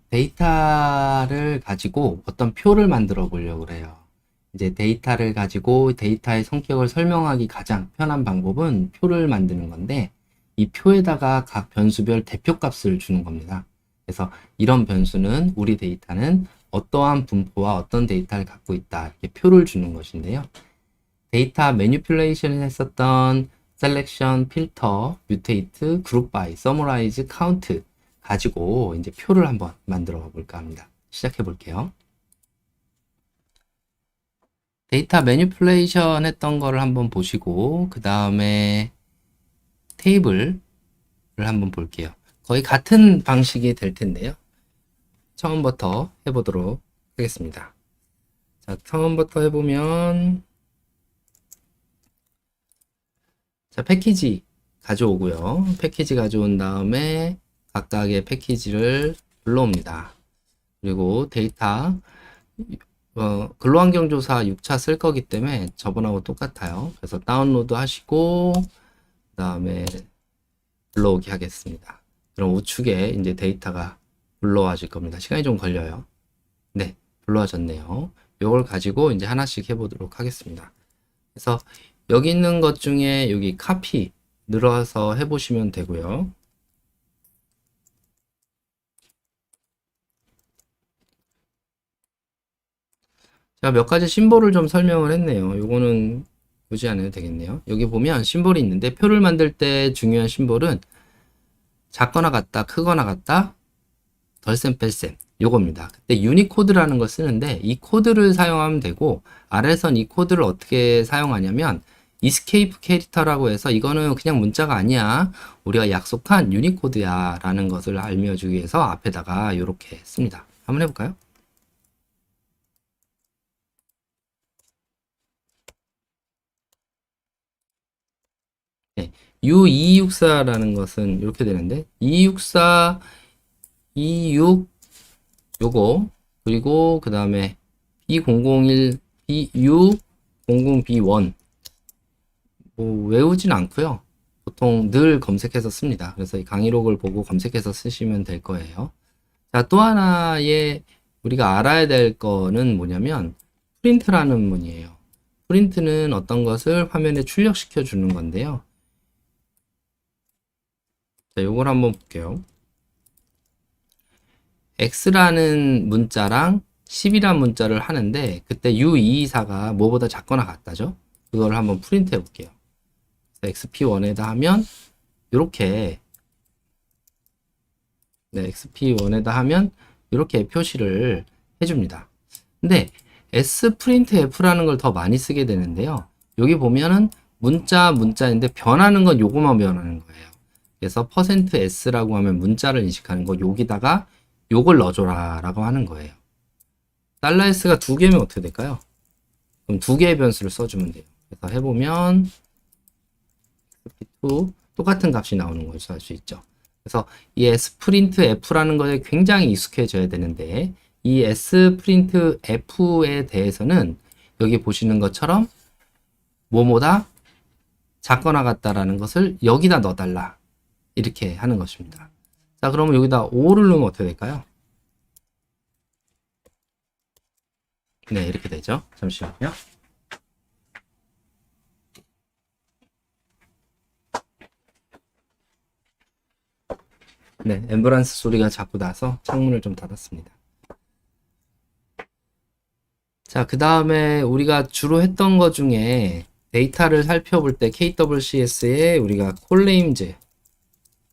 데이터를 가지고 어떤 표를 만들어 보려고 그래요. 이제 데이터를 가지고 데이터의 성격을 설명하기 가장 편한 방법은 표를 만드는 건데, 이 표에다가 각 변수별 대표값을 주는 겁니다. 그래서 이런 변수는 우리 데이터는 어떠한 분포와 어떤 데이터를 갖고 있다, 이렇게 표를 주는 것인데요. 데이터 매니플레이션을 했었던 셀렉션, 필터, 뮤테이트, 그룹 바이, 서머라이즈, 카운트 가지고 이제 표를 한번 만들어 볼까 합니다. 시작해 볼게요. 데이터 매니플레이션 했던 거를 한번 보시고, 그 다음에 테이블을 한번 볼게요. 거의 같은 방식이 될 텐데요. 처음부터 해보도록 하겠습니다. 자, 처음부터 해보면, 자, 패키지 가져오고요. 패키지 가져온 다음에 각각의 패키지를 불러옵니다. 그리고 데이터, 근로환경조사 6차 쓸 거기 때문에 저번하고 똑같아요. 그래서 다운로드 하시고, 그 다음에 불러오기 하겠습니다. 그럼 우측에 이제 데이터가 불러와질 겁니다. 시간이 좀 걸려요. 네, 불러와졌네요. 이걸 가지고 이제 하나씩 해보도록 하겠습니다. 그래서 여기 있는 것 중에 여기 카피 늘어서 해보시면 되고요. 제가 몇 가지 심볼을 좀 설명을 했네요. 요거는 굳이 안 해도 되겠네요. 여기 보면 심볼이 있는데, 표를 만들 때 중요한 심볼은 작거나 같다, 크거나 같다, 덜셈 뺄셈, 요겁니다. 그때 유니코드라는 걸 쓰는데, 이 코드를 사용하면 되고, 아래선 이 코드를 어떻게 사용하냐면 이스케이프 캐릭터라고 해서, 이거는 그냥 문자가 아니야, 우리가 약속한 유니코드야 라는 것을 알려주기 위해서 앞에다가 이렇게 씁니다. 한번 해볼까요? 네, U264라는 것은 이렇게 되는데, 264, 26 요거, 그리고 그 다음에 B001, BU00B1 뭐 외우진 않고요. 보통 늘 검색해서 씁니다. 그래서 이 강의록을 보고 검색해서 쓰시면 될 거예요. 자, 또 하나의 우리가 알아야 될 거는 뭐냐면 프린트라는 문이에요. 프린트는 어떤 것을 화면에 출력시켜 주는 건데요. 자, 요걸 한번 볼게요. X라는 문자랑 10이라는 문자를 하는데, 그때 U224가 뭐보다 작거나 같다죠? 그걸 한번 프린트 해 볼게요. XP1에다 하면 이렇게, 네, XP1에다 하면 이렇게 표시를 해줍니다. 근데 S프린트F라는 걸 더 많이 쓰게 되는데요. 여기 보면은 문자인데 변하는 건 요거만 변하는 거예요. 그래서 %S라고 하면 문자를 인식하는 거, 여기다가 요걸 넣어줘라 라고 하는 거예요. $S가 두 개면 어떻게 될까요? 그럼 두 개의 변수를 써주면 돼요. 그래서 해보면 똑같은 값이 나오는 걸 알 수 있죠. 그래서 이 Sprintf라는 것에 굉장히 익숙해져야 되는데, 이 Sprintf에 대해서는 여기 보시는 것처럼 뭐뭐다 작거나 같다라는 것을 여기다 넣어달라, 이렇게 하는 것입니다. 자, 그러면 여기다 5를 넣으면 어떻게 될까요? 네, 이렇게 되죠. 잠시만요. 네, 앰뷸런스 소리가 자꾸 나서 창문을 좀 닫았습니다. 자, 그 다음에 우리가 주로 했던 것 중에 데이터를 살펴볼 때 KWCS에 우리가 콜네임즈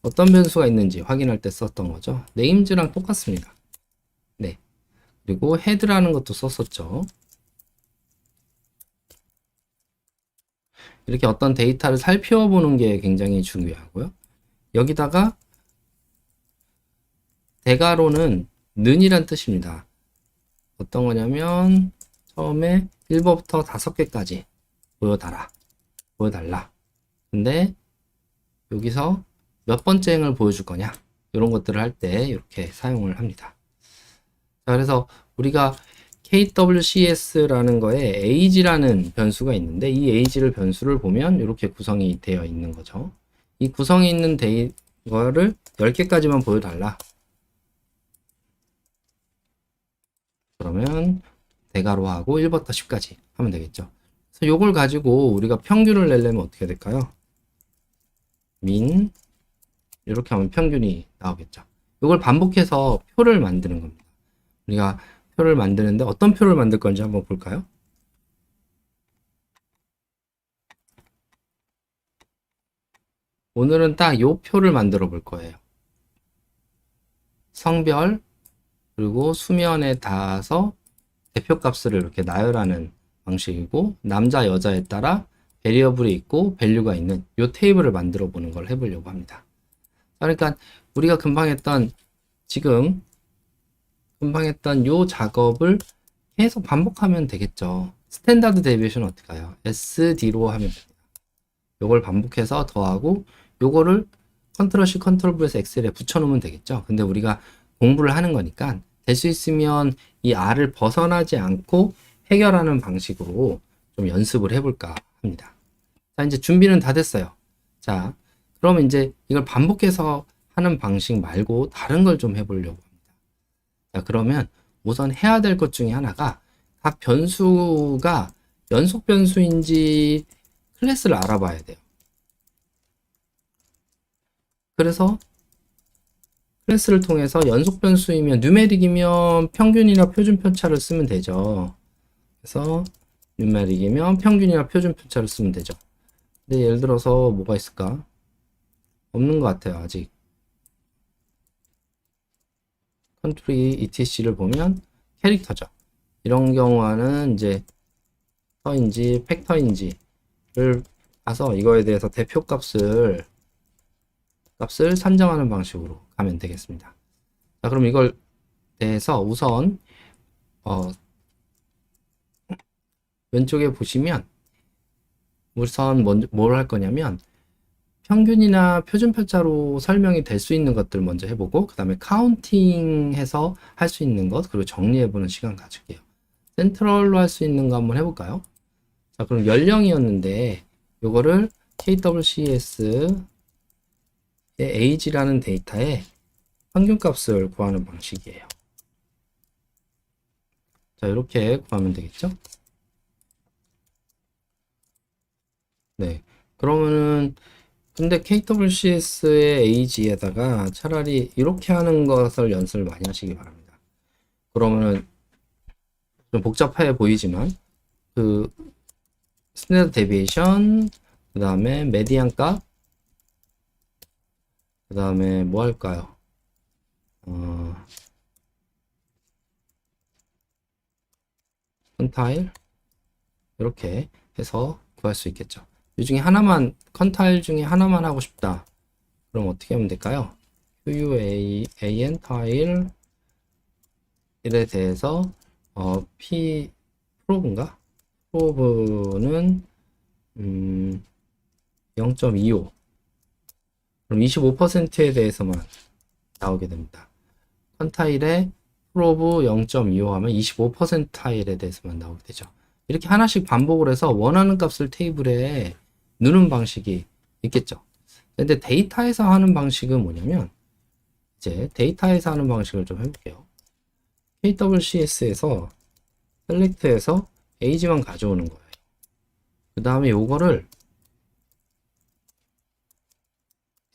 어떤 변수가 있는지 확인할 때 썼던 거죠. 네임즈랑 똑같습니다. 네. 그리고 헤드라는 것도 썼었죠. 이렇게 어떤 데이터를 살펴보는 게 굉장히 중요하고요. 여기다가 대괄호는 는이란 뜻입니다. 어떤 거냐면 처음에 1번부터 5개까지 보여달라. 근데 여기서 몇 번째 행을 보여줄 거냐, 이런 것들을 할 때 이렇게 사용을 합니다. 자, 그래서 우리가 KWCS라는 거에 age라는 변수가 있는데, 이 age를 변수를 보면 이렇게 구성이 되어 있는 거죠. 이 구성이 있는 거를 10개까지만 보여달라. 그러면 대괄호하고 1부터 10까지 하면 되겠죠. 그래서 요걸 가지고 우리가 평균을 내려면 어떻게 될까요? 민 이렇게 하면 평균이 나오겠죠. 이걸 반복해서 표를 만드는 겁니다. 우리가 표를 만드는데 어떤 표를 만들 건지 한번 볼까요? 오늘은 딱 요 표를 만들어 볼 거예요. 성별 그리고 수면에 닿아서 대표값을 이렇게 나열하는 방식이고 남자 여자에 따라 베리어블이 있고 밸류가 있는 요 테이블을 만들어 보는 걸 해보려고 합니다. 그러니까 우리가 지금 금방 했던 요 작업을 계속 반복하면 되겠죠. 스탠다드 데비에이션 어떻게 해요? SD로 하면 됩니다. 요걸 반복해서 더하고 요거를 컨트롤 C 컨트롤 V에서 엑셀에 붙여놓으면 되겠죠. 근데 우리가 공부를 하는 거니까 될 수 있으면 이 R을 벗어나지 않고 해결하는 방식으로 좀 연습을 해볼까 합니다. 자, 이제 준비는 다 됐어요. 자, 그럼 이제 이걸 반복해서 하는 방식 말고 다른 걸 좀 해보려고 합니다. 자, 그러면 우선 해야 될 것 중에 하나가 각 변수가 연속 변수인지 클래스를 알아봐야 돼요. 그래서 클래스를 통해서 연속 변수이면 누메릭이면 평균이나 표준 편차를 쓰면 되죠. 그래서 누메릭이면 평균이나 표준 편차를 쓰면 되죠. 근데 예를 들어서 뭐가 있을까? 없는 것 같아요, 아직. 컨트리 etc를 보면 캐릭터죠. 이런 경우는 이제 터인지 팩터인지를 봐서 이거에 대해서 대표값을 산정하는 방식으로 가면 되겠습니다. 자, 그럼 이걸 대해서 우선 왼쪽에 보시면 우선 먼저 뭘 할 거냐면 평균이나 표준 편차로 설명이 될 수 있는 것들 먼저 해보고 그 다음에 카운팅해서 할 수 있는 것 그리고 정리해보는 시간 가질게요. 센트럴로 할 수 있는 거 한번 해볼까요? 자, 그럼 연령이었는데 요거를 KWCS의 age라는 데이터에 평균값을 구하는 방식이에요. 자, 이렇게 구하면 되겠죠? 네. 그러면은 근데 KWCS의 age에다가 차라리 이렇게 하는 것을 연습을 많이 하시기 바랍니다. 그러면은 좀 복잡해 보이지만 그 스탠다드 데비에이션 그 다음에 메디안 값 그 다음에 뭐 할까요? 컨타일 이렇게 해서 구할 수 있겠죠. 이 중에 하나만 컨타일 중에 하나만 하고 싶다. 그럼 어떻게 하면 될까요? QUAN 타일 에 대해서 P 프로브인가? 프로브는 0.25 그럼 25%에 대해서만 나오게 됩니다. 컨타일에 프로브 0.25 하면 25% 타일에 대해서만 나오게 되죠. 이렇게 하나씩 반복을 해서 원하는 값을 테이블에 넣는 방식이 있겠죠. 근데 데이터에서 하는 방식은 뭐냐면 이제 데이터에서 하는 방식을 좀 해볼게요. KWCS에서 셀렉트해서 age만 가져오는 거예요. 그 다음에 요거를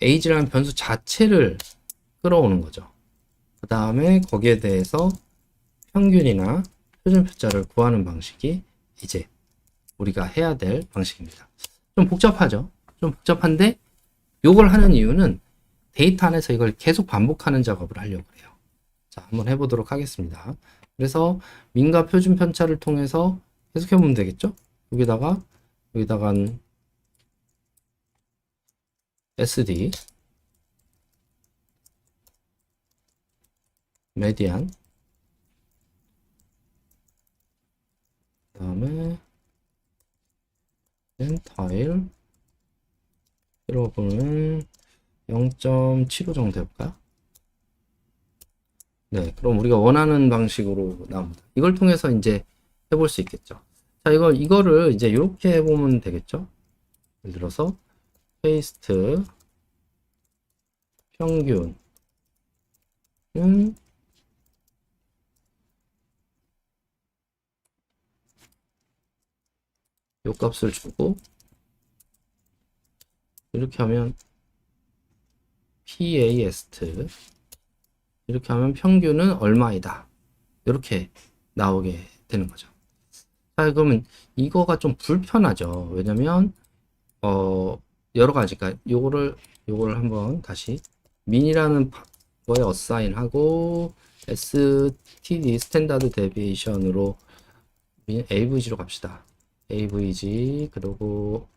age라는 변수 자체를 끌어오는 거죠. 그 다음에 거기에 대해서 평균이나 표준 편차를 구하는 방식이 이제 우리가 해야 될 방식입니다. 좀 복잡하죠? 좀 복잡한데 요걸 하는 이유는 데이터 안에서 이걸 계속 반복하는 작업을 하려고 해요. 자, 한번 해보도록 하겠습니다. 그래서 민과 표준 편차를 통해서 계속 해보면 되겠죠? 여기다간 SD 메디안 그 다음에 센타일 여러분은 0.75 정도 해볼까요? 네, 그럼 우리가 원하는 방식으로 나옵니다. 이걸 통해서 이제 해볼 수 있겠죠. 자, 이거를 이제 이렇게 해보면 되겠죠. 예를 들어서 페이스트 평균은 요 값을 주고 이렇게 하면 PAST 이렇게 하면 평균은 얼마이다. 이렇게 나오게 되는 거죠. 자, 그러면 이거가 좀 불편하죠. 왜냐면 여러 가지가 요거를 한번 다시 민이라는 거에 어사인 하고 STD 스탠다드 데비에이션으로 AVG로 갑시다. AVG 그리고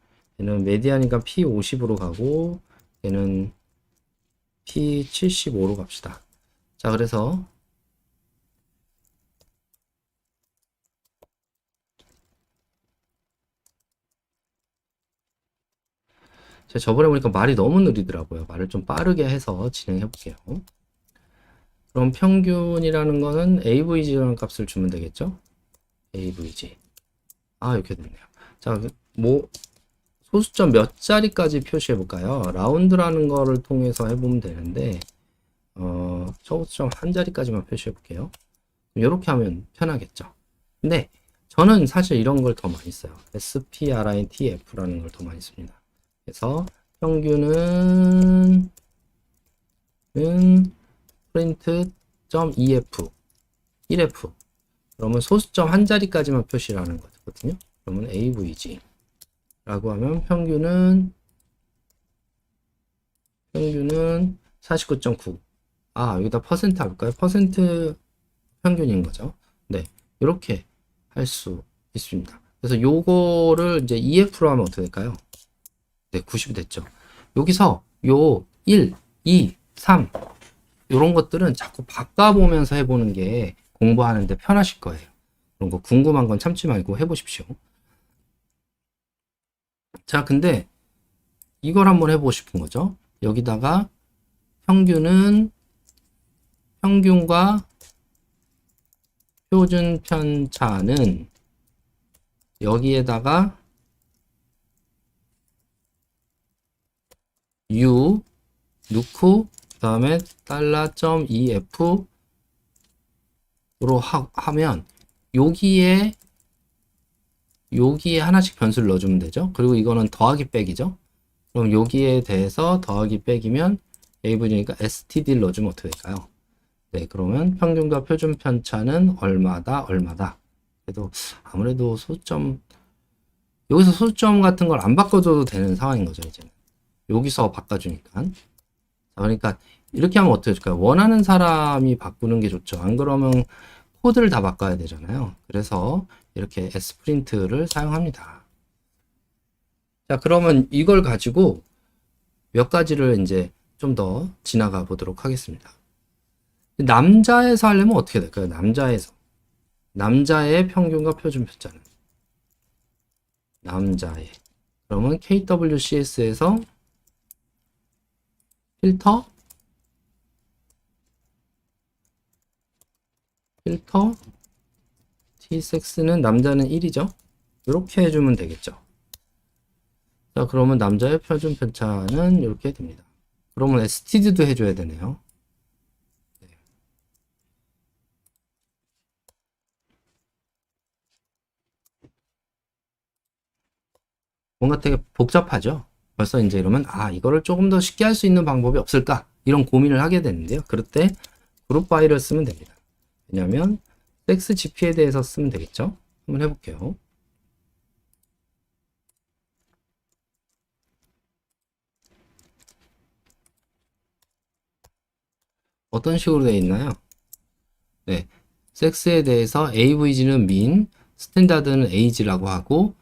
얘는 메디안이니까 P50으로 가고 얘는 P75로 갑시다. 자, 그래서 제가 저번에 보니까 말이 너무 느리더라고요. 말을 좀 빠르게 해서 진행해 볼게요. 그럼 평균이라는 거는 AVG라는 값을 주면 되겠죠? AVG. 아, 이렇게 됐네요. 자, 뭐 소수점 몇 자리까지 표시해 볼까요? 라운드라는 거를 통해서 해보면 되는데 소수점 한 자리까지만 표시해 볼게요. 이렇게 하면 편하겠죠. 근데 저는 사실 이런 걸 더 많이 써요. sprintf라는 걸 더 많이 씁니다. 그래서 평균은 print.ef 1f 그러면 소수점 한 자리까지만 표시를 하는 거거든요. 그러면 avg 라고 하면 평균은 49.9. 아, 여기다 퍼센트 할까요? 퍼센트 평균인 거죠. 네, 이렇게 할 수 있습니다. 그래서 요거를 이제 EF로 하면 어떻게 될까요? 네, 90이 됐죠. 여기서 요 1, 2, 3 요런 것들은 자꾸 바꿔보면서 해보는 게 공부하는데 편하실 거예요. 그런 거 궁금한 건 참지 말고 해보십시오. 자, 근데 이걸 한번 해보고 싶은 거죠. 여기다가 평균과 표준 편차는 여기에다가 U 넣고 그 다음에 $.EF로 하면 여기에 하나씩 변수를 넣어주면 되죠. 그리고 이거는 더하기 빼기죠. 그럼 여기에 대해서 더하기 빼기면 AVG니까 STD를 넣어주면 어떻게 될까요? 네, 그러면 평균과 표준 편차는 얼마다. 그래도 아무래도 여기서 소수점 같은 걸 안 바꿔줘도 되는 상황인 거죠, 이제는. 여기서 바꿔주니까. 자, 그러니까 이렇게 하면 어떻게 해줄까요? 원하는 사람이 바꾸는 게 좋죠. 안 그러면 코드를 다 바꿔야 되잖아요. 그래서 이렇게 Sprint를 사용합니다. 자, 그러면 이걸 가지고 몇 가지를 이제 좀 더 지나가 보도록 하겠습니다. 남자에서 하려면 어떻게 될까요? 남자의 평균과 표준 편차는 남자의 그러면 KWCS에서 필터 T6는 남자는 1이죠. 이렇게 해주면 되겠죠. 자, 그러면 남자의 표준 편차는 이렇게 됩니다. 그러면 STD도 해줘야 되네요. 네. 뭔가 되게 복잡하죠? 벌써 이제 이러면, 이거를 조금 더 쉽게 할 수 있는 방법이 없을까? 이런 고민을 하게 되는데요. 그럴 때 그룹 바이를 쓰면 됩니다. 왜냐면, 섹스GP에 대해서 쓰면 되겠죠? 한번 해볼게요. 어떤 식으로 되어 있나요? 네. 섹스에 대해서 AVG는 min, 스탠다드는 age라고 하고,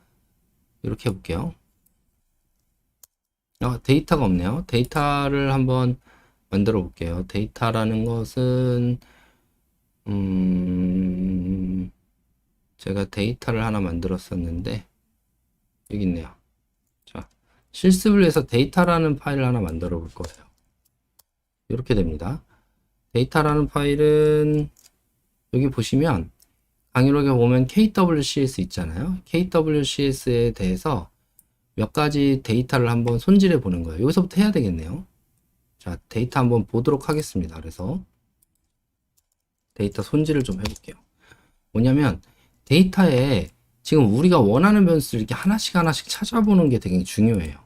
이렇게 해볼게요. 데이터가 없네요. 데이터를 한번 만들어 볼게요. 데이터라는 것은, 제가 데이터를 하나 만들었었는데, 여기 있네요. 자, 실습을 해서 데이터라는 파일을 하나 만들어 볼 거예요. 이렇게 됩니다. 데이터라는 파일은 여기 보시면 강의록에 보면 KWCS 있잖아요. KWCS에 대해서 몇 가지 데이터를 한번 손질해 보는 거예요. 여기서부터 해야 되겠네요. 자, 데이터 한번 보도록 하겠습니다. 그래서 데이터 손질을 좀 해볼게요. 뭐냐면 데이터에 지금 우리가 원하는 변수를 이렇게 하나씩 하나씩 찾아보는 게 되게 중요해요.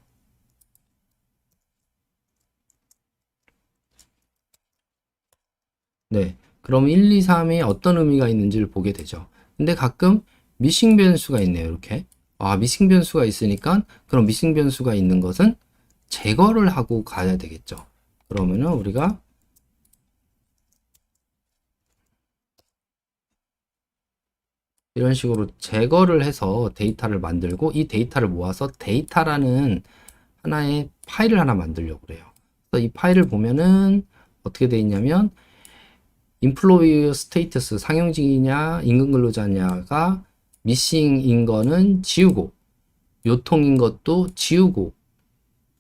네. 그럼 1, 2, 3이 어떤 의미가 있는지를 보게 되죠. 근데 가끔 미싱 변수가 있네요. 이렇게. 아, 미싱 변수가 있으니까 그럼 미싱 변수가 있는 것은 제거를 하고 가야 되겠죠. 그러면은 우리가 이런 식으로 제거를 해서 데이터를 만들고 이 데이터를 모아서 데이터라는 하나의 파일을 하나 만들려고 그래요. 그래서 이 파일을 보면은 어떻게 돼 있냐면 인플로이 스테이터스 상용직이냐 임금 근로자냐가 미싱인 거는 지우고 요통인 것도 지우고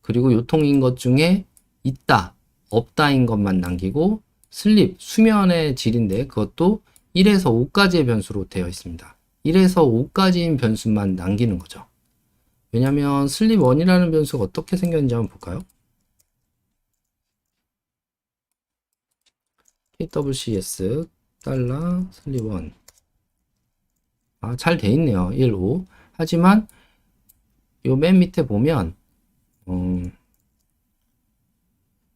그리고 요통인 것 중에 있다 없다인 것만 남기고 슬립 수면의 질인데 그것도 1에서 5까지의 변수로 되어 있습니다. 1에서 5까지인 변수만 남기는 거죠. 왜냐면 슬립 1이라는 변수가 어떻게 생겼는지 한번 볼까요? KWCS 달러 슬립 1. 아, 잘 돼 있네요. 1, 5. 하지만 요 맨 밑에 보면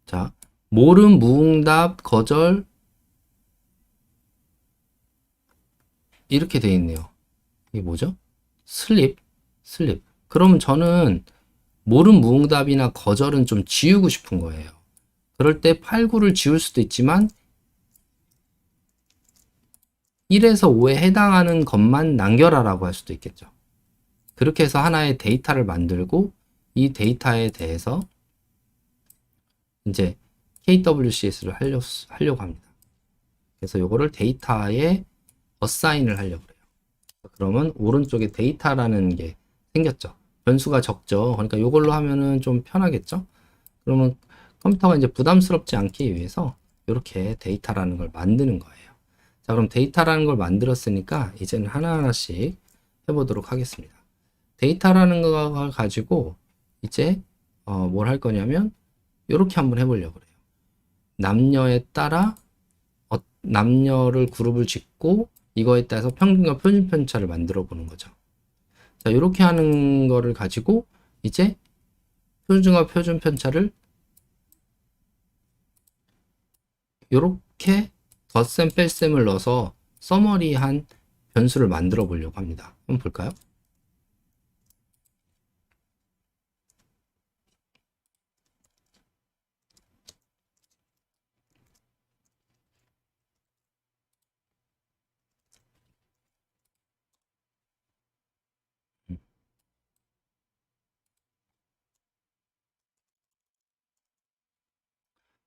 자, 모름, 무응답, 거절 이렇게 돼 있네요. 이게 뭐죠? 슬립. 그러면 저는 모름, 무응답이나 거절은 좀 지우고 싶은 거예요. 그럴 때 8, 9를 지울 수도 있지만 1에서 5에 해당하는 것만 남겨라라고 할 수도 있겠죠. 그렇게 해서 하나의 데이터를 만들고 이 데이터에 대해서 이제 KWCS를 하려고 합니다. 그래서 이거를 데이터에 어사인을 하려고 해요. 그러면 오른쪽에 데이터라는 게 생겼죠. 변수가 적죠. 그러니까 이걸로 하면은 좀 편하겠죠. 그러면 컴퓨터가 이제 부담스럽지 않기 위해서 이렇게 데이터라는 걸 만드는 거예요. 자, 그럼 데이터라는 걸 만들었으니까 이제는 하나하나씩 해보도록 하겠습니다. 데이터라는 걸 가지고 이제 뭘 할 거냐면 이렇게 한번 해보려고 해요. 남녀에 따라 남녀를 그룹을 짓고 이거에 따라서 평균과 표준 편차를 만들어 보는 거죠. 자, 이렇게 하는 거를 가지고 이제 표준과 표준 편차를 이렇게 덧셈 뺄셈을 넣어서 서머리한 변수를 만들어 보려고 합니다. 한번 볼까요?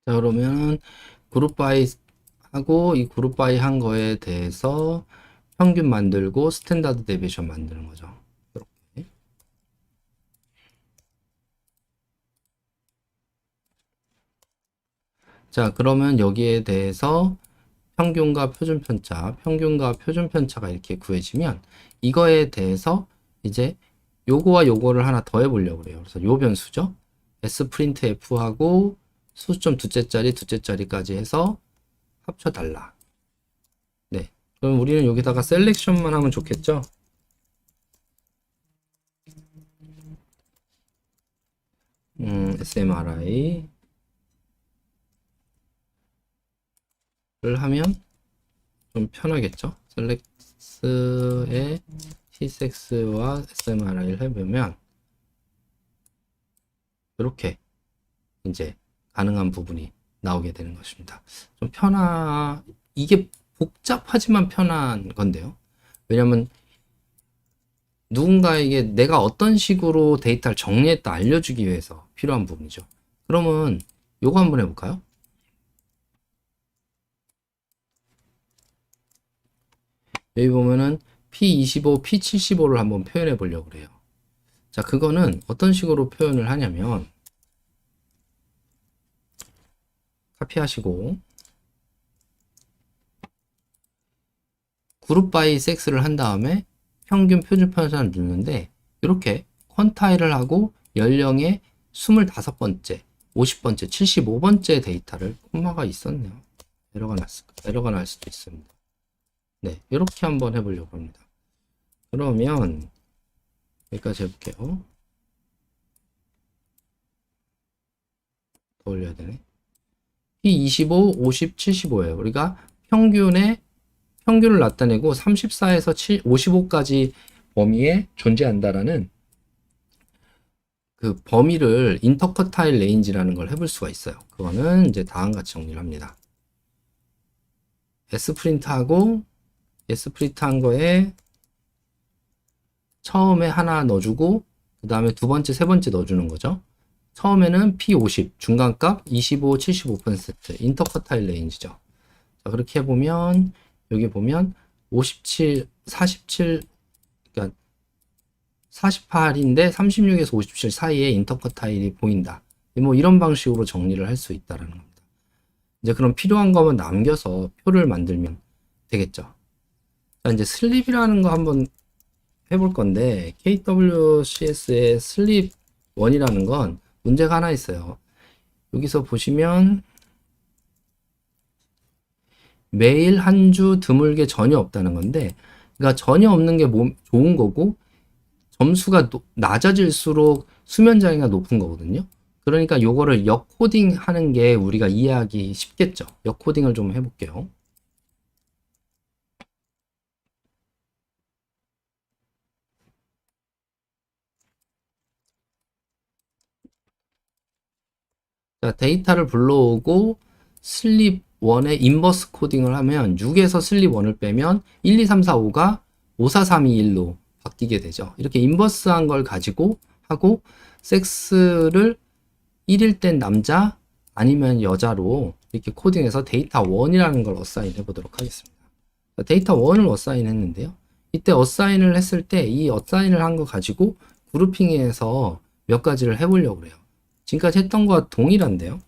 자, 그러면 그룹 바이 하고 이 그룹 바이 한 거에 대해서 평균 만들고 스탠다드 데비에이션 만드는 거죠. 이렇게. 자, 그러면 여기에 대해서 평균과 표준 편차가 이렇게 구해지면 이거에 대해서 이제 요거와 요거를 하나 더 해보려고 그래요. 그래서 요 변수죠. sprintf하고 수점 두째짜리까지 해서 합쳐달라. 네. 그럼 우리는 여기다가 셀렉션만 하면 좋겠죠? SMRI 를 하면 좀 편하겠죠? 셀렉스의 T6와 SMRI를 해보면 이렇게 이제 가능한 부분이 나오게 되는 것입니다. 좀 이게 복잡하지만 편한 건데요. 왜냐면 누군가에게 내가 어떤 식으로 데이터를 정리했다 알려주기 위해서 필요한 부분이죠. 그러면 요거 한번 해볼까요? 여기 보면은 P25, P75를 한번 표현해 보려고 그래요. 자, 그거는 어떤 식으로 표현을 하냐면 카피하시고 그룹 바이 섹스를 한 다음에 평균 표준 편차를 넣는데 이렇게 퀀타일을 하고 연령의 25번째, 50번째, 75번째 데이터를 콤마가 있었네요. 에러가 날 수도 있습니다. 네, 이렇게 한번 해보려고 합니다. 그러면 여기까지 해볼게요. 더 올려야 되네. P25, 50, 75예요. 우리가 평균을 나타내고 34에서 55까지 범위에 존재한다라는 그 범위를 인터커타일 레인지라는 걸 해볼 수가 있어요. 그거는 이제 다음과 같이 정리를 합니다. S프린트하고 S프린트한 거에 처음에 하나 넣어주고 그 다음에 두 번째, 세 번째 넣어주는 거죠. 처음에는 P50, 중간값 25, 75% 인터커타일 레인지죠. 자, 그렇게 해보면 여기 보면 57, 47, 그러니까 48인데 36에서 57 사이에 인터커타일이 보인다. 뭐 이런 방식으로 정리를 할 수 있다라는 겁니다. 이제 그럼 필요한 거면 남겨서 표를 만들면 되겠죠. 자, 이제 슬립이라는 거 한번 해볼 건데 KWCS의 슬립 1이라는 건 문제가 하나 있어요. 여기서 보시면 매일 한 주 드물게 전혀 없다는 건데, 그러니까 전혀 없는 게 좋은 거고 점수가 낮아질수록 수면 장애가 높은 거거든요. 그러니까 요거를 역코딩 하는 게 우리가 이해하기 쉽겠죠. 역코딩을 좀 해볼게요. 자, 데이터를 불러오고 슬립 1에 인버스 코딩을 하면 6에서 슬립 1을 빼면 1, 2, 3, 4, 5가 5, 4, 3, 2, 1로 바뀌게 되죠. 이렇게 인버스한 걸 가지고 하고 섹스를 1일 땐 남자 아니면 여자로 이렇게 코딩해서 데이터 1이라는 걸 어사인 해보도록 하겠습니다. 데이터 1을 어사인 했는데요. 이때 어사인을 했을 때 이 어사인을 한 거 가지고 그룹핑해서 몇 가지를 해보려고 그래요. 지금까지 했던 거와 동일한데요.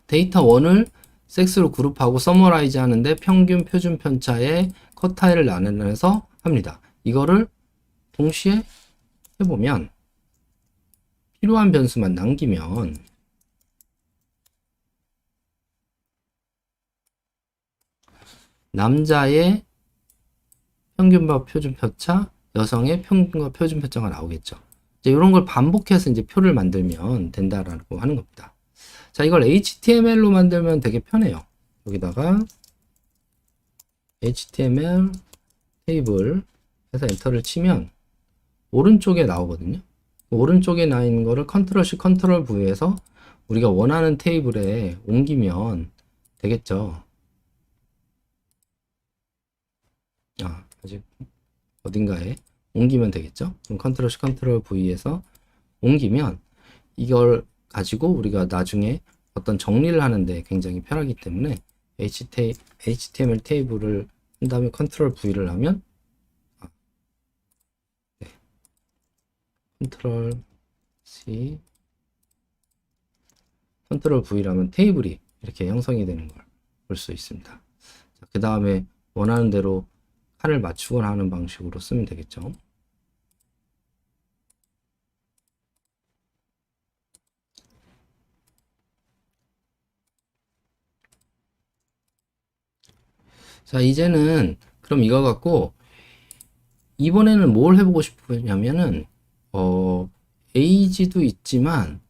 데이터 1을 섹스로 그룹하고 서머라이즈 하는데 평균 표준 편차에 컷타일을 나눠서 합니다. 이거를 동시에 해보면 필요한 변수만 남기면 남자의 평균과 표준 편차, 여성의 평균과 표준 편차가 나오겠죠. 이제 이런 걸 반복해서 이제 표를 만들면 된다라고 하는 겁니다. 자, 이걸 HTML로 만들면 되게 편해요. 여기다가 HTML 테이블 해서 엔터를 치면 오른쪽에 나오거든요. 오른쪽에 나 있는 거를 컨트롤 C 컨트롤 V에서 우리가 원하는 테이블에 옮기면 되겠죠. 아직 어딘가에 옮기면 되겠죠. 그럼 컨트롤 C 컨트롤 V에서 옮기면 이걸 가지고 우리가 나중에 어떤 정리를 하는데 굉장히 편하기 때문에 HTML 테이블을 한 다음에 컨트롤 V를 하면 컨트롤 C 컨트롤 V라면 테이블이 이렇게 형성이 되는 걸 볼 수 있습니다. 그 다음에 원하는 대로 칸을 맞추거나 하는 방식으로 쓰면 되겠죠. 자, 이제는 그럼 이거 갖고 이번에는 뭘 해보고 싶으냐면은 에이지도 있지만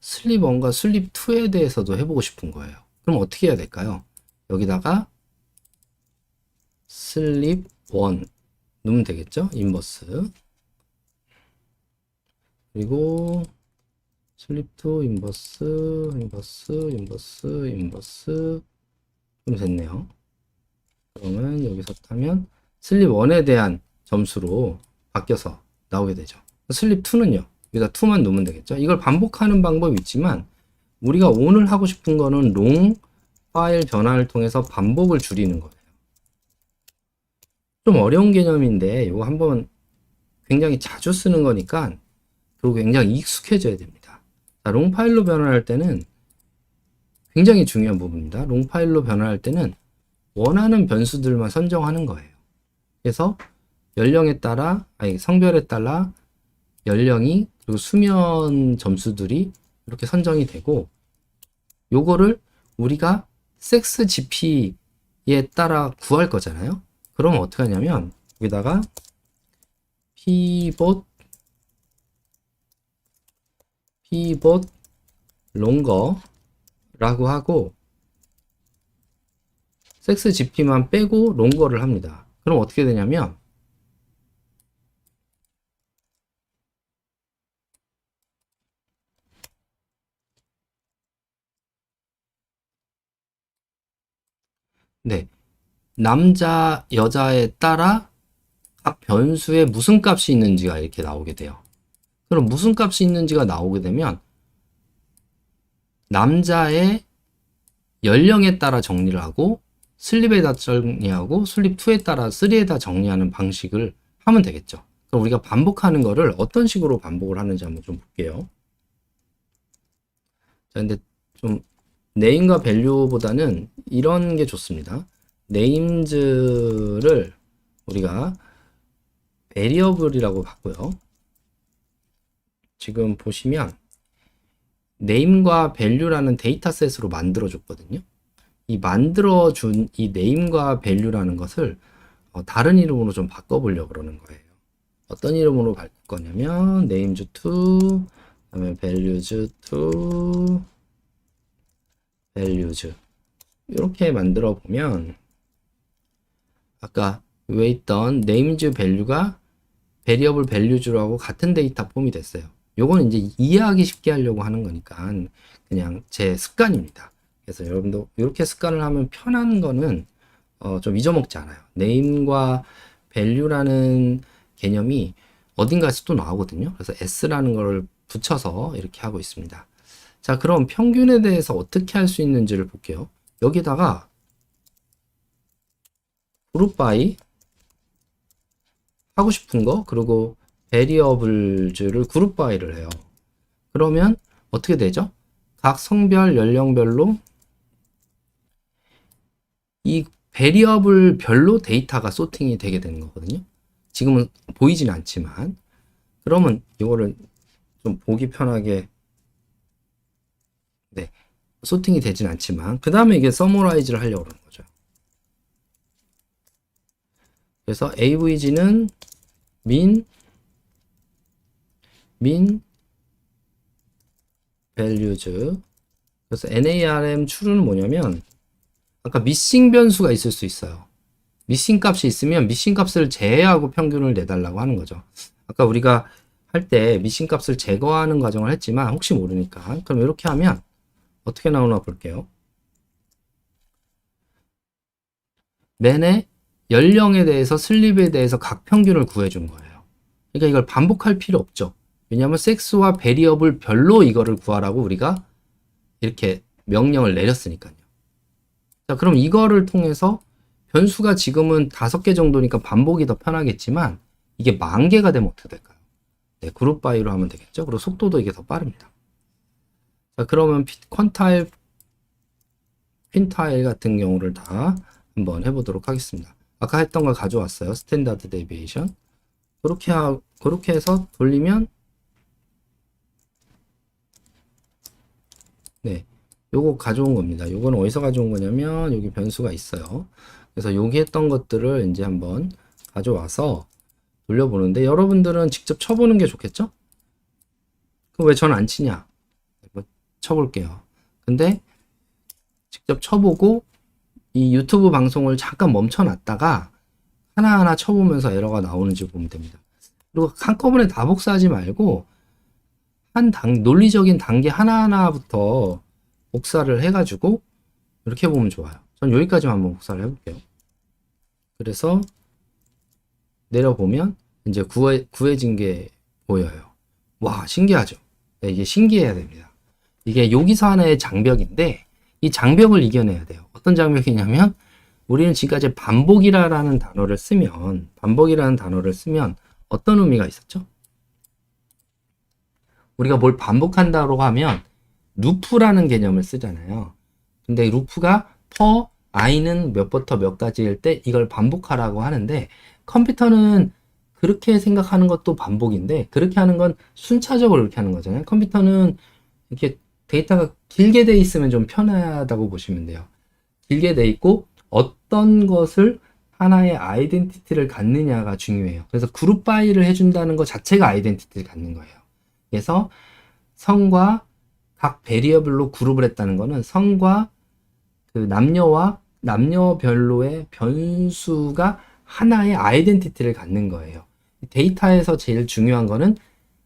슬립 1과 슬립 2에 대해서도 해보고 싶은 거예요. 그럼 어떻게 해야 될까요? 여기다가 슬립 1 넣으면 되겠죠? 인버스. 그리고 슬립 2 인버스 좀 됐네요. 그러면 여기서 타면 슬립 1에 대한 점수로 바뀌어서 나오게 되죠. 슬립 2는요. 여기다 2만 넣으면 되겠죠. 이걸 반복하는 방법이 있지만 우리가 오늘 하고 싶은 거는 롱 파일 변화를 통해서 반복을 줄이는 거예요. 좀 어려운 개념인데 이거 한번 굉장히 자주 쓰는 거니까 그리고 굉장히 익숙해져야 됩니다. 자, 롱 파일로 변환할 때는 굉장히 중요한 부분입니다. 롱 파일로 변환할 때는 원하는 변수들만 선정하는 거예요. 그래서 연령에 따라, 성별에 따라 연령이 그리고 수면 점수들이 이렇게 선정이 되고 요거를 우리가 섹스 GP 얘에 따라 구할 거잖아요. 그러면 어떻게 하냐면 여기다가 pivot longer라고 하고 sexgp만 빼고 longer를 합니다. 그럼 어떻게 되냐면 네, 남자 여자에 따라 각 변수에 무슨 값이 있는지가 이렇게 나오게 돼요. 그럼 무슨 값이 있는지가 나오게 되면 남자의 연령에 따라 정리를 하고 슬립에다 정리하고 슬립2에 따라 3에다 정리하는 방식을 하면 되겠죠. 그럼 우리가 반복하는 거를 어떤 식으로 반복을 하는지 한번 좀 볼게요. 자, 근데 좀 네임과 밸류보다는 이런 게 좋습니다. 네임즈를 우리가 베리어블이라고 하고요. 지금 보시면 네임과 밸류라는 데이터셋으로 만들어줬거든요. 이 만들어준 이 네임과 밸류라는 것을 다른 이름으로 좀 바꿔보려고 그러는 거예요. 어떤 이름으로 바꿀 거냐면 names2, 그다음에 values2, values 이렇게 만들어 보면 아까 위에 있던 names value가 variable values라고 같은 데이터 폼이 됐어요. 요건 이제 이해하기 쉽게 하려고 하는 거니까 그냥 제 습관입니다. 그래서 여러분도 이렇게 습관을 하면 편한 거는 좀 잊어먹지 않아요. name과 value라는 개념이 어딘가에서 또 나오거든요. 그래서 s라는 걸 붙여서 이렇게 하고 있습니다. 자, 그럼 평균에 대해서 어떻게 할 수 있는지를 볼게요. 여기다가 group by 하고 싶은 거 그리고 variables를 group by를 해요. 그러면 어떻게 되죠? 각 성별, 연령별로 이 베리어블 별로 데이터가 소팅이 되게 되는 거거든요. 지금은 보이진 않지만 그러면 이거를 좀 보기 편하게 네, 소팅이 되진 않지만 그 다음에 이게 서머라이즈를 하려고 그러는 거죠. 그래서 avg는 min values 그래서 narm true는 뭐냐면 아까 미싱 변수가 있을 수 있어요. 미싱 값이 있으면 미싱 값을 제외하고 평균을 내달라고 하는 거죠. 아까 우리가 할 때 미싱 값을 제거하는 과정을 했지만 혹시 모르니까 그럼 이렇게 하면 어떻게 나오나 볼게요. 맨의 연령에 대해서 슬립에 대해서 각 평균을 구해준 거예요. 그러니까 이걸 반복할 필요 없죠. 왜냐하면 섹스와 베리어블 별로 이거를 구하라고 우리가 이렇게 명령을 내렸으니까요. 자, 그럼 이거를 통해서 변수가 지금은 5개 정도니까 반복이 더 편하겠지만 이게 10,000개가 되면 어떻게 될까요? 네, 그룹 바이로 하면 되겠죠. 그리고 속도도 이게 더 빠릅니다. 자, 그러면 퀀타일, 퀸타일 같은 경우를 다 한번 해보도록 하겠습니다. 아까 했던 걸 가져왔어요. 스탠다드 데비에이션. 그렇게 해서 돌리면 네, 요거 가져온 겁니다. 요거는 어디서 가져온 거냐면 여기 변수가 있어요. 그래서 여기 했던 것들을 이제 한번 가져와서 돌려보는데 여러분들은 직접 쳐보는 게 좋겠죠? 그럼 왜 전 안 치냐? 한번 쳐볼게요. 근데 직접 쳐보고 이 유튜브 방송을 잠깐 멈춰놨다가 하나하나 쳐보면서 에러가 나오는지 보면 됩니다. 그리고 한꺼번에 다 복사하지 말고 논리적인 단계 하나하나부터 복사를 해가지고 이렇게 보면 좋아요. 전 여기까지만 한번 복사를 해볼게요. 그래서 내려보면 이제 구해진 게 보여요. 와, 신기하죠? 네, 이게 신기해야 됩니다. 이게 여기서 하나의 장벽인데 이 장벽을 이겨내야 돼요. 어떤 장벽이냐면 우리는 지금까지 반복이라는 단어를 쓰면 어떤 의미가 있었죠? 우리가 뭘 반복한다고 하면 루프라는 개념을 쓰잖아요. 근데 루프가 per i는 몇부터 몇까지일 때 이걸 반복하라고 하는데 컴퓨터는 그렇게 생각하는 것도 반복인데 그렇게 하는 건 순차적으로 이렇게 하는 거잖아요. 컴퓨터는 이렇게 데이터가 길게 돼 있으면 좀 편하다고 보시면 돼요. 길게 돼 있고 어떤 것을 하나의 아이덴티티를 갖느냐가 중요해요. 그래서 그룹 바이를 해준다는 것 자체가 아이덴티티를 갖는 거예요. 그래서 성과 각 베리어블로 그룹을 했다는 거는 성과 그 남녀와 남녀별로의 변수가 하나의 아이덴티티를 갖는 거예요. 데이터에서 제일 중요한 거는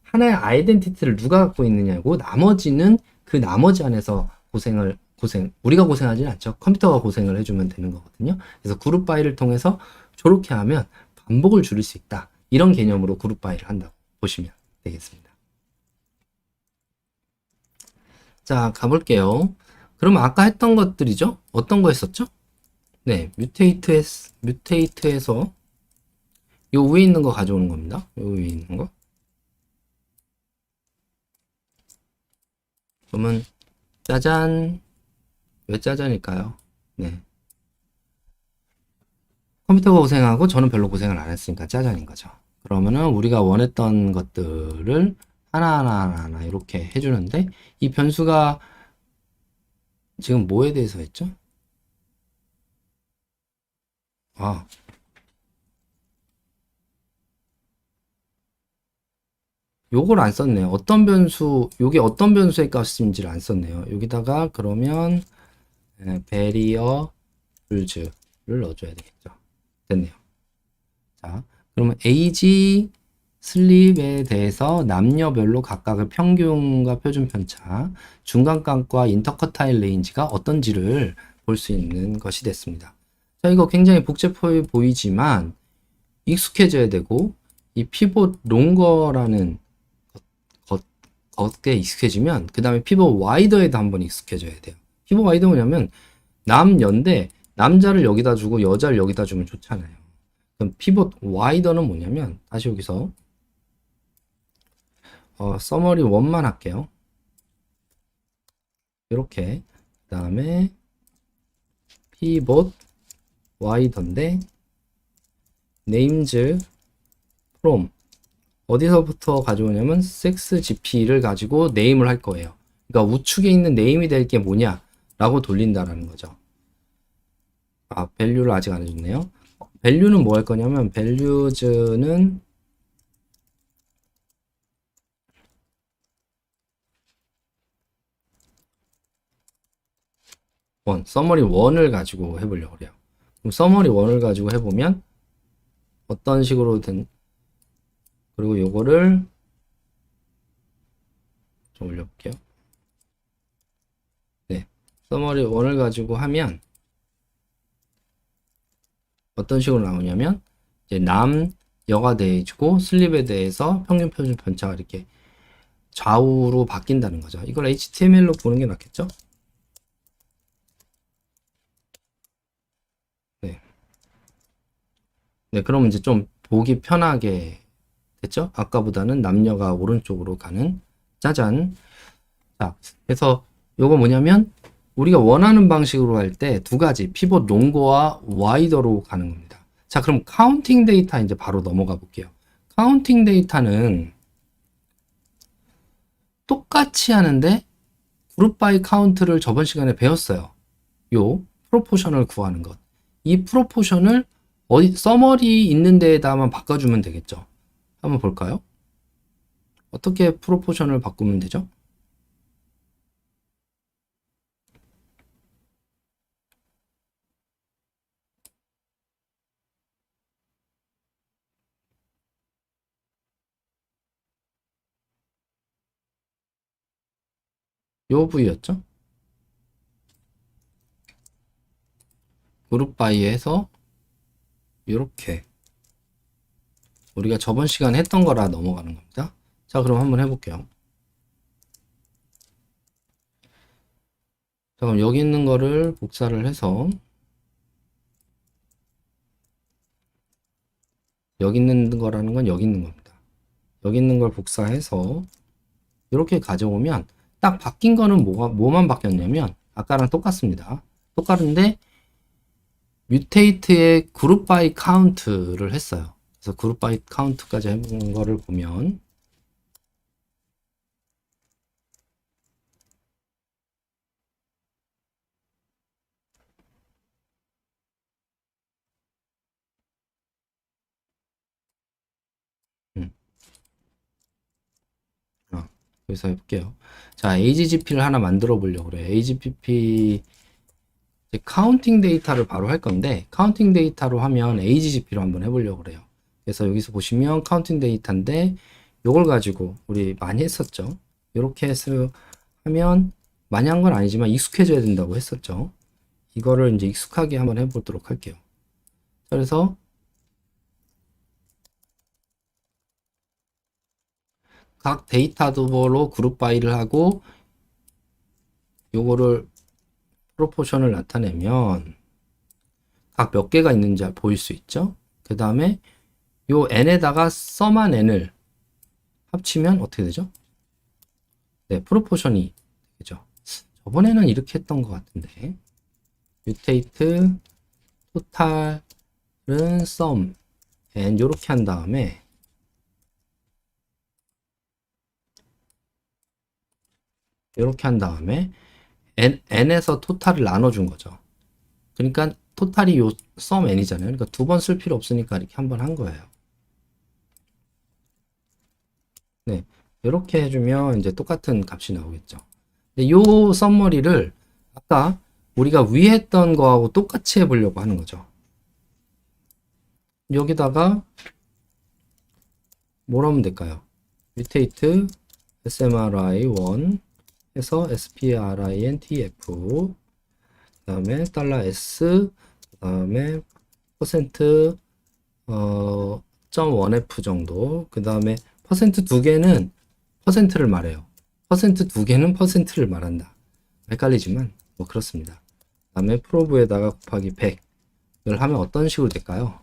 하나의 아이덴티티를 누가 갖고 있느냐고, 나머지는 그 나머지 안에서 우리가 고생하지는 않죠. 컴퓨터가 고생을 해주면 되는 거거든요. 그래서 그룹 바이를 통해서 저렇게 하면 반복을 줄일 수 있다. 이런 개념으로 그룹 바이를 한다고 보시면 되겠습니다. 자, 가볼게요. 그럼 아까 했던 것들이죠? 어떤 거 했었죠? 네, 뮤테이트에서 요 위에 있는 거 가져오는 겁니다. 요 위에 있는 거. 그러면 짜잔. 왜 짜잔일까요? 네. 컴퓨터가 고생하고 저는 별로 고생을 안 했으니까 짜잔인 거죠. 그러면은 우리가 원했던 것들을 하나하나 이렇게 해주는데, 이 변수가 지금 뭐에 대해서 했죠? 아, 요걸 안 썼네요. 요게 어떤 변수의 값인지를 안 썼네요. 여기다가 그러면 베리어 룰즈를 넣어줘야 되겠죠. 됐네요. 자, 그러면 age 슬립에 대해서 남녀별로 각각의 평균과 표준 편차, 중간값과 인터커타일 레인지가 어떤지를 볼 수 있는 것이 됐습니다. 자, 이거 굉장히 복잡해 보이지만 익숙해져야 되고, 이 피봇 롱거라는 것에 익숙해지면 그 다음에 피벗 와이더에도 한번 익숙해져야 돼요. 피벗 와이더 뭐냐면 남녀인데 남자를 여기다 주고 여자를 여기다 주면 좋잖아요. 그럼 피벗 와이더는 뭐냐면, 다시 여기서 서머리 1만 할게요. 이렇게. 그 다음에 피벗 와이더인데 names from 어디서부터 가져오냐면 sexgp를 가지고 네임을 할 거예요. 그러니까 우측에 있는 네임이 될 게 뭐냐 라고 돌린다라는 거죠. 아, 밸류를 아직 안 해줬네요. 밸류는 뭐 할 거냐면 values는 서머리 1을 가지고 해보려고 그래요. 그럼 서머리 1을 가지고 해보면 어떤 식으로 그리고 요거를 좀 올려볼게요. 네, 서머리 1을 가지고 하면 어떤 식으로 나오냐면, 이제 여가 대해주고 슬립에 대해서 평균 표준 편차가 이렇게 좌우로 바뀐다는 거죠. 이걸 HTML로 보는 게 낫겠죠? 네. 네, 그럼 이제 좀 보기 편하게 됐죠? 아까보다는 남녀가 오른쪽으로 가는, 짜잔. 자, 그래서 요거 뭐냐면 우리가 원하는 방식으로 할 때 두 가지, 피벗 롱거와 와이더로 가는 겁니다. 자, 그럼 카운팅 데이터 이제 바로 넘어가 볼게요. 카운팅 데이터는 똑같이 하는데 그룹 바이 카운트를 저번 시간에 배웠어요. 요 프로포션을 구하는 것. 이 프로포션을 서머리 있는 데에다만 바꿔주면 되겠죠. 한번 볼까요? 어떻게 프로포션을 바꾸면 되죠? 요 부위였죠? 그룹 바이에서 이렇게 우리가 저번 시간에 했던 거라 넘어가는 겁니다. 자, 그럼 한번 해볼게요. 자, 그럼 여기 있는 거를 복사를 해서 여기 있는 거라는 건 여기 있는 겁니다. 여기 있는 걸 복사해서 이렇게 가져오면 딱 바뀐 거는 뭐만 바뀌었냐면 아까랑 똑같습니다. 똑같은데 뮤테이트의 그룹 바이 카운트를 했어요. 그래서 그룹 바이 카운트까지 해본 거를 보면 여기서 해볼게요. 자, AGGP를 하나 만들어 보려고 그래요. AGGP 카운팅 데이터를 바로 할 건데, 카운팅 데이터로 하면 AGGP로 한번 해보려고 그래요. 그래서 여기서 보시면 카운팅 데이터인데, 요걸 가지고 우리 많이 했었죠. 이렇게 해서 하면 많이 한 건 아니지만 익숙해져야 된다고 했었죠. 이거를 이제 익숙하게 한번 해보도록 할게요. 그래서 각 데이터별로 그룹 바이를 하고 요거를 프로포션을 나타내면 각 몇 개가 있는지 보일 수 있죠. 그 다음에 요 n에다가 썸한 n을 합치면 어떻게 되죠? 네, 프로포션이 되죠. 저번에는 이렇게 했던 것 같은데 뮤테이트 토탈은 썸 n 요렇게 한 다음에 이렇게 한 다음에 n에서 토탈을 나눠준 거죠. 그러니까 토탈이 요 썸 n이잖아요. 그러니까 두 번 쓸 필요 없으니까 이렇게 한 번 한 거예요. 네, 이렇게 해주면 이제 똑같은 값이 나오겠죠. 근데 요 썸머리를 아까 우리가 위에 했던 거하고 똑같이 해보려고 하는 거죠. 여기다가 뭘 하면 될까요? 뮤테이트 smri1 해서 sprintf 그 다음에 $s 그 다음에 퍼센트 .1f 정도 그 다음에 퍼센트 두 개는 퍼센트를 말해요. 퍼센트 두 개는 퍼센트를 말한다. 헷갈리지만 뭐 그렇습니다. 그 다음에 프로브에다가 곱하기 100을 하면 어떤 식으로 될까요?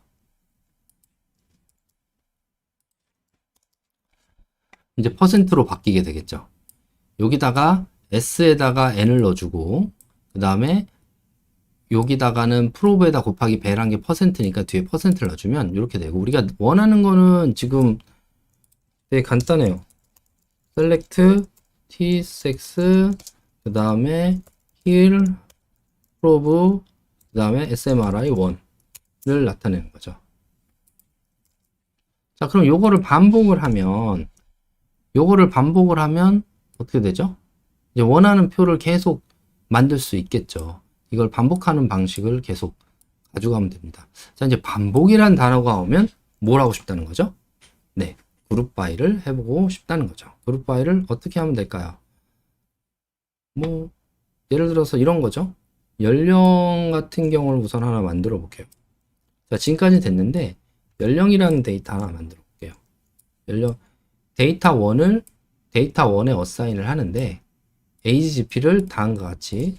이제 퍼센트로 바뀌게 되겠죠. 여기다가 s에다가 n을 넣어주고 그 다음에 여기다가는 프로브에다 곱하기 100란 게 퍼센트니까 뒤에 퍼센트를 넣어주면 이렇게 되고 우리가 원하는 거는 지금 되게 간단해요. select t6 그 다음에 here probe 그 다음에 smri1를 나타내는 거죠. 자, 그럼 요거를 반복을 하면 어떻게 되죠? 이제 원하는 표를 계속 만들 수 있겠죠. 이걸 반복하는 방식을 계속 가져가면 됩니다. 자, 이제 반복이란 단어가 오면 뭘 하고 싶다는 거죠? 네, 그룹 바이를 해보고 싶다는 거죠. 그룹 바이를 어떻게 하면 될까요? 뭐 예를 들어서 이런 거죠. 연령 같은 경우를 우선 하나 만들어 볼게요. 자, 지금까지 됐는데 연령이라는 데이터 하나 만들어 볼게요. 연령 데이터 1에 어사인을 하는데 AGGP를 다음과 같이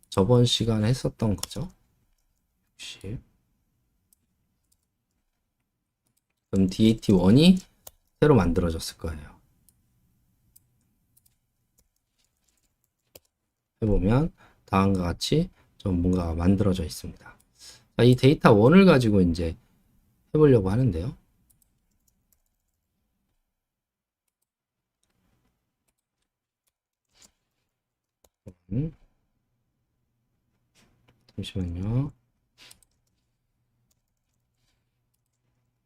저번 시간에 했었던 거죠. 60. 그럼 DAT1이 새로 만들어졌을 거예요. 해보면 다음과 같이 좀 뭔가 만들어져 있습니다. 자, 이 데이터 1을 가지고 이제 해보려고 하는데요. 잠시만요.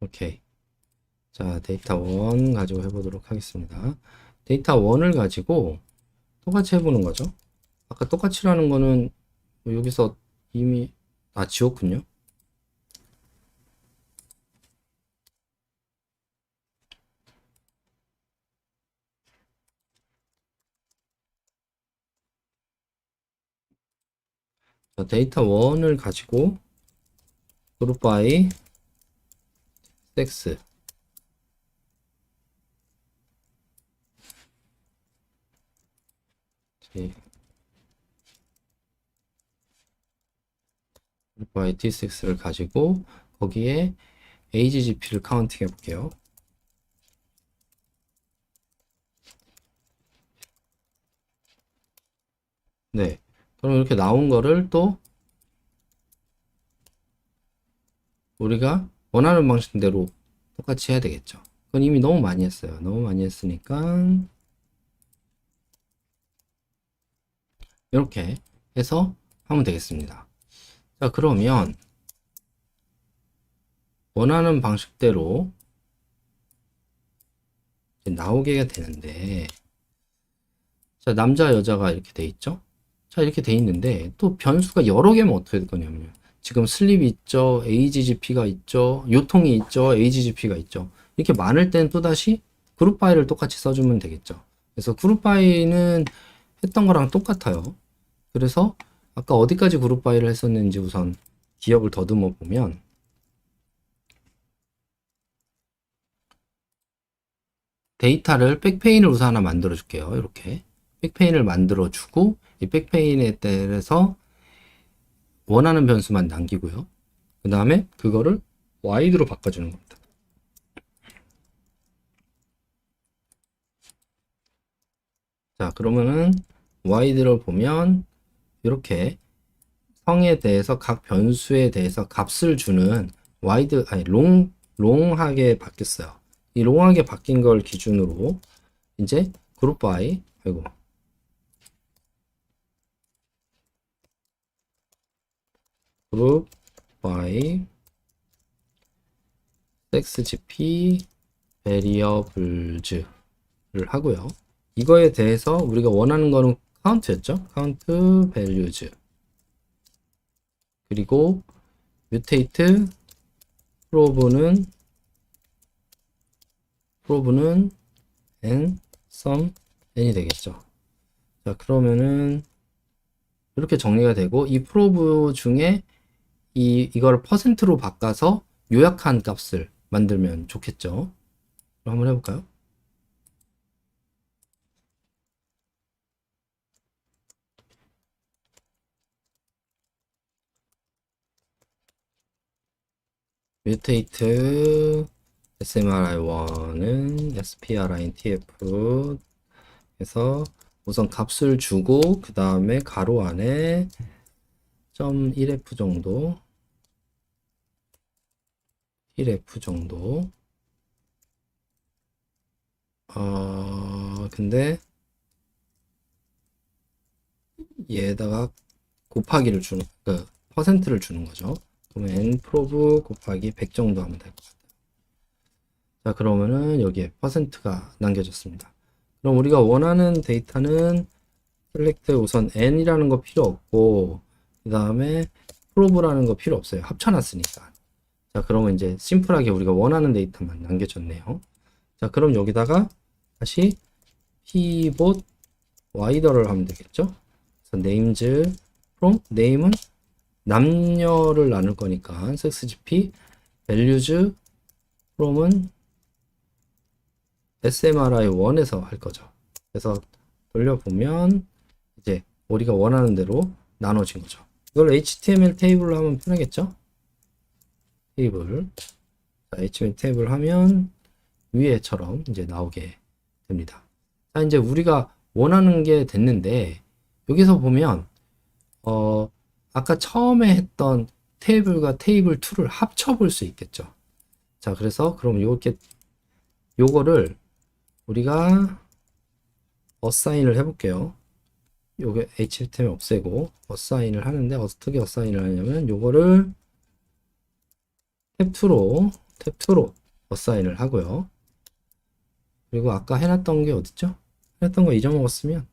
오케이. 자, 데이터 1 가지고 해보도록 하겠습니다. 데이터 1을 가지고 똑같이 해보는 거죠. 아까 똑같이라는 거는 뭐 여기서 이미 지웠군요. 자, 데이터 1을 가지고 그룹 바이 섹스 그룹 바이 t6를 가지고 거기에 AGGP를 카운팅 해볼게요. 네. 그럼 이렇게 나온 거를 또 우리가 원하는 방식대로 똑같이 해야 되겠죠. 그건 이미 너무 많이 했어요. 너무 많이 했으니까 이렇게 해서 하면 되겠습니다. 자, 그러면 원하는 방식대로 나오게 되는데 자, 남자, 여자가 이렇게 돼 있죠? 자, 이렇게 돼 있는데, 또 변수가 여러 개면 어떻게 될 거냐면요. 지금 슬립이 있죠, HGP가 있죠, 요통이 있죠, HGP가 있죠. 이렇게 많을 땐 또다시 그룹 바이를 똑같이 써주면 되겠죠. 그래서 그룹 바이는 했던 거랑 똑같아요. 그래서 아까 어디까지 그룹 바이를 했었는지 우선 기억을 더듬어 보면, 데이터를 백페인을 우선 하나 만들어 줄게요. 이렇게 백페인을 만들어 주고, 이 백페인에 따라서 원하는 변수만 남기고요. 그 다음에 그거를 와이드로 바꿔주는 겁니다. 자, 그러면은 와이드를 보면 이렇게 성에 대해서 각 변수에 대해서 값을 주는 와이드, 아니 롱하게 바뀌었어요. 이 롱하게 바뀐 걸 기준으로 이제 그룹 바이, 아이고, 그룹 바이 xgp variables를 하고요. 이거에 대해서 우리가 원하는 거는 카운트였죠. 카운트 values. 그리고 mutate probe는 n sum n이 되겠죠. 자, 그러면은 이렇게 정리가 되고, 이 probe 중에 이걸 퍼센트로 바꿔서 요약한 값을 만들면 좋겠죠. 그럼 한번 해볼까요? mutate smri1은 sprintf 에서 우선 값을 주고 그 다음에 가로 안에 .1f 정도 1f 정도 근데 얘에다가 곱하기를 주는 그 퍼센트를 주는 거죠. 그러면 n 프로브 곱하기 100 정도 하면 될 것 같아요. 자, 그러면은 여기에 퍼센트가 남겨졌습니다. 그럼 우리가 원하는 데이터는 셀렉트 우선 n이라는 거 필요 없고, 그 다음에 프로브라는 거 필요 없어요. 합쳐놨으니까. 자, 그러면 이제 심플하게 우리가 원하는 데이터만 남겨졌네요. 자, 그럼 여기다가 다시 pivot wider를 하면 되겠죠. 그래서 names from name은 남녀를 나눌 거니까 xgp values from은 smri1에서 할 거죠. 그래서 돌려보면 이제 우리가 원하는 대로 나눠진 거죠. 이걸 HTML 테이블로 하면 편하겠죠? 테이블. 자, HTML 테이블 하면 위에처럼 이제 나오게 됩니다. 자, 이제 우리가 원하는 게 됐는데, 여기서 보면, 아까 처음에 했던 테이블과 테이블 2를 합쳐 볼 수 있겠죠. 자, 그래서 그럼 요거를 우리가 어사인을 해볼게요. 요게 HTML 없애고 어사인을 하는데, 어떻게 어사인을 하냐면 요거를 탭2로 어사인을 하고요. 그리고 아까 해놨던 게 어딨죠? 해놨던 거 잊어먹었으면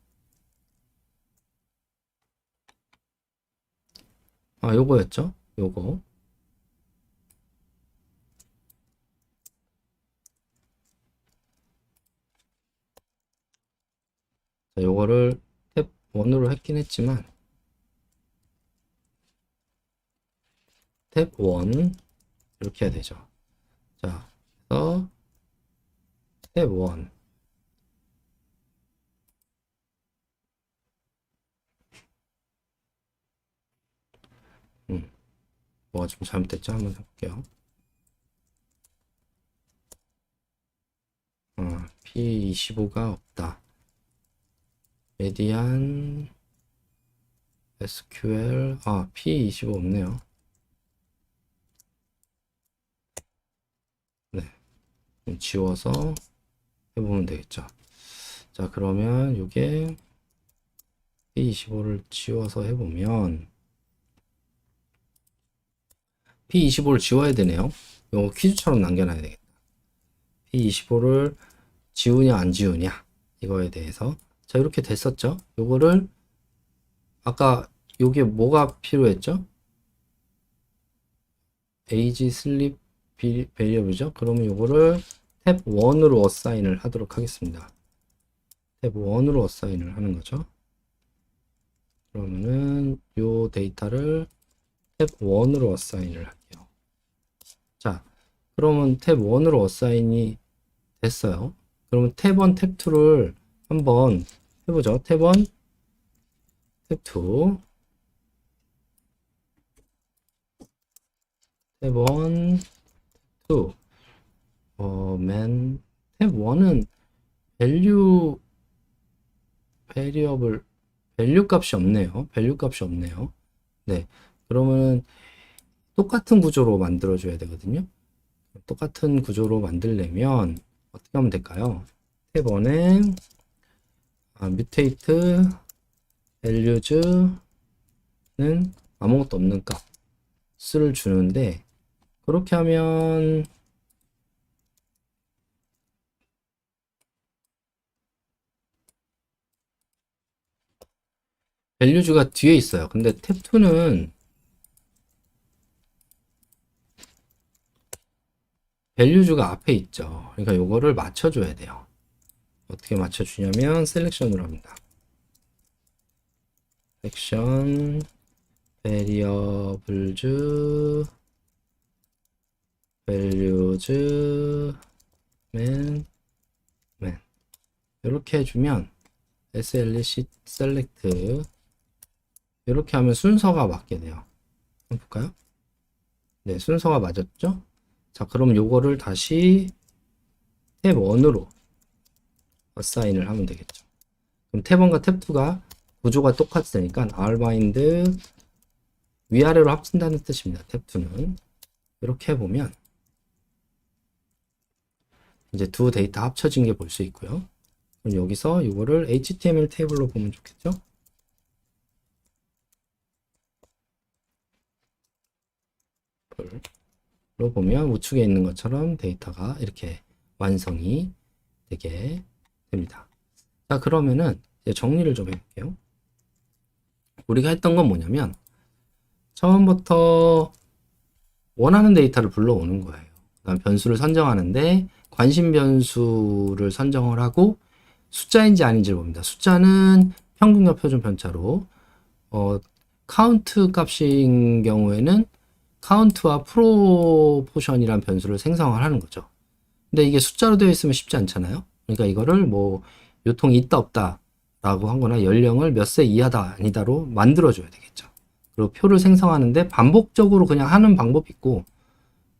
요거였죠? 요거. 자, 요거를 탭 1으로 했긴 했지만 탭 1 이렇게 해야 되죠. 자, 그래서 탭 1 뭐가 좀 잘못됐죠? 한번 해볼게요. P25가 없다. 메디안 SQL P25 없네요. 네, 지워서 해보면 되겠죠. 자, 그러면 이게 P25를 지워서 해보면 P25를 지워야 되네요. 이거 퀴즈처럼 남겨놔야 되겠다. P25를 지우냐 안 지우냐 이거에 대해서 자, 이렇게 됐었죠. 요거를 아까 요게 뭐가 필요했죠? age sleep variable죠. 그러면 요거를 탭 1으로 어사인을 하도록 하겠습니다. 탭 1으로 어사인을 하는 거죠. 그러면은 요 데이터를 탭 1으로 어사인을 할게요. 자, 그러면 탭 1으로 어사인이 됐어요. 그러면 탭 1, 탭 2를 한번 해보죠. 탭 1, 탭 2, 탭 1, 2. 탭 1은 밸류 베리어블 밸류 값이 없네요. 밸류 값이 없네요. 네. 그러면 똑같은 구조로 만들어 줘야 되거든요. 똑같은 구조로 만들려면 어떻게 하면 될까요? 탭 1에 mutate values는 아무것도 없는 값을 주는데, 그렇게 하면 values가 뒤에 있어요. 근데 탭 2는 values가 앞에 있죠. 그러니까 요거를 맞춰줘야 돼요. 어떻게 맞춰주냐면 셀렉션으로 합니다. 섹션 variables values man 이렇게 해주면 select 이렇게 하면 순서가 맞게 돼요. 한번 볼까요? 네, 순서가 맞았죠? 자, 그럼 요거를 다시 탭 1으로 어사인을 하면 되겠죠. 그럼 탭 1과 탭 2가 구조가 똑같으니까 rbind 위아래로 합친다는 뜻입니다. 탭 2는 이렇게 해보면 이제 두 데이터 합쳐진 게 볼 수 있고요. 그럼 여기서 이거를 HTML 테이블로 보면 좋겠죠? 로 보면 우측에 있는 것처럼 데이터가 이렇게 완성이 되게 됩니다. 자, 그러면은 이제 정리를 좀 해볼게요. 우리가 했던 건 뭐냐면 처음부터 원하는 데이터를 불러오는 거예요. 그다음 변수를 선정하는데 관심 변수를 선정을 하고 숫자인지 아닌지를 봅니다. 숫자는 평균과 표준 편차로 카운트 값인 경우에는 카운트와 프로포션이란 변수를 생성을 하는 거죠. 근데 이게 숫자로 되어 있으면 쉽지 않잖아요. 그러니까 이거를 뭐 요통이 있다 없다 라고 하거나 연령을 몇 세 이하다 아니다로 만들어 줘야 되겠죠. 그리고 표를 생성하는데 반복적으로 그냥 하는 방법이 있고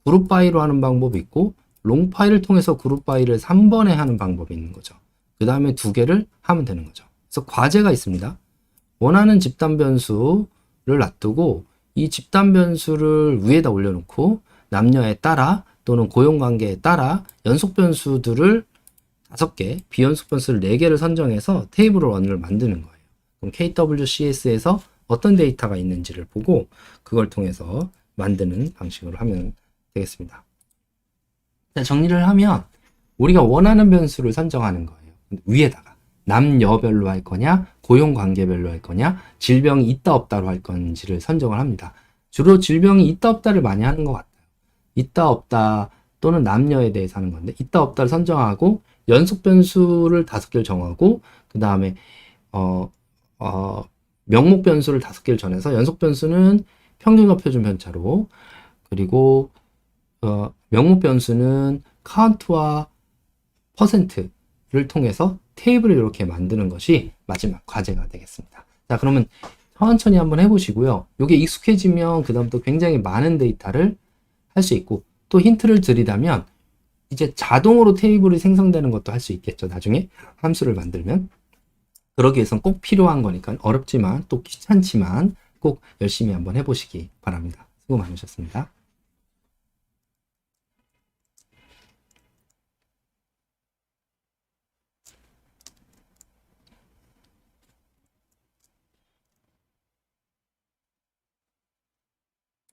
그룹 바이로 하는 방법이 있고 롱 파일을 통해서 그룹 바이를 3번에 하는 방법이 있는 거죠. 그 다음에 두 개를 하면 되는 거죠. 그래서 과제가 있습니다. 원하는 집단 변수를 놔두고 이 집단 변수를 위에다 올려놓고 남녀에 따라 또는 고용관계에 따라 연속 변수들을 5개, 비연속 변수를 4개를 선정해서 테이블 원을 만드는 거예요. 그럼 KWCS에서 어떤 데이터가 있는지를 보고 그걸 통해서 만드는 방식으로 하면 되겠습니다. 자, 정리를 하면 우리가 원하는 변수를 선정하는 거예요. 위에다가 남녀별로 할 거냐, 고용관계별로 할 거냐, 질병이 있다 없다로 할 건지를 선정을 합니다. 주로 질병이 있다 없다를 많이 하는 것 같아요. 있다 없다 또는 남녀에 대해서 하는 건데 있다 없다를 선정하고 연속 변수를 5개를 정하고 그 다음에 명목 변수를 5개를 정해서 연속 변수는 평균과 표준 편차로, 그리고 명목 변수는 카운트와 퍼센트를 통해서 테이블을 이렇게 만드는 것이 마지막 과제가 되겠습니다. 자, 그러면 천천히 한번 해보시고요. 이게 익숙해지면 그 다음부터 굉장히 많은 데이터를 할 수 있고, 또 힌트를 드리자면 이제 자동으로 테이블이 생성되는 것도 할 수 있겠죠. 나중에 함수를 만들면. 그러기 위해서는 꼭 필요한 거니까 어렵지만 또 귀찮지만 꼭 열심히 한번 해보시기 바랍니다. 수고 많으셨습니다.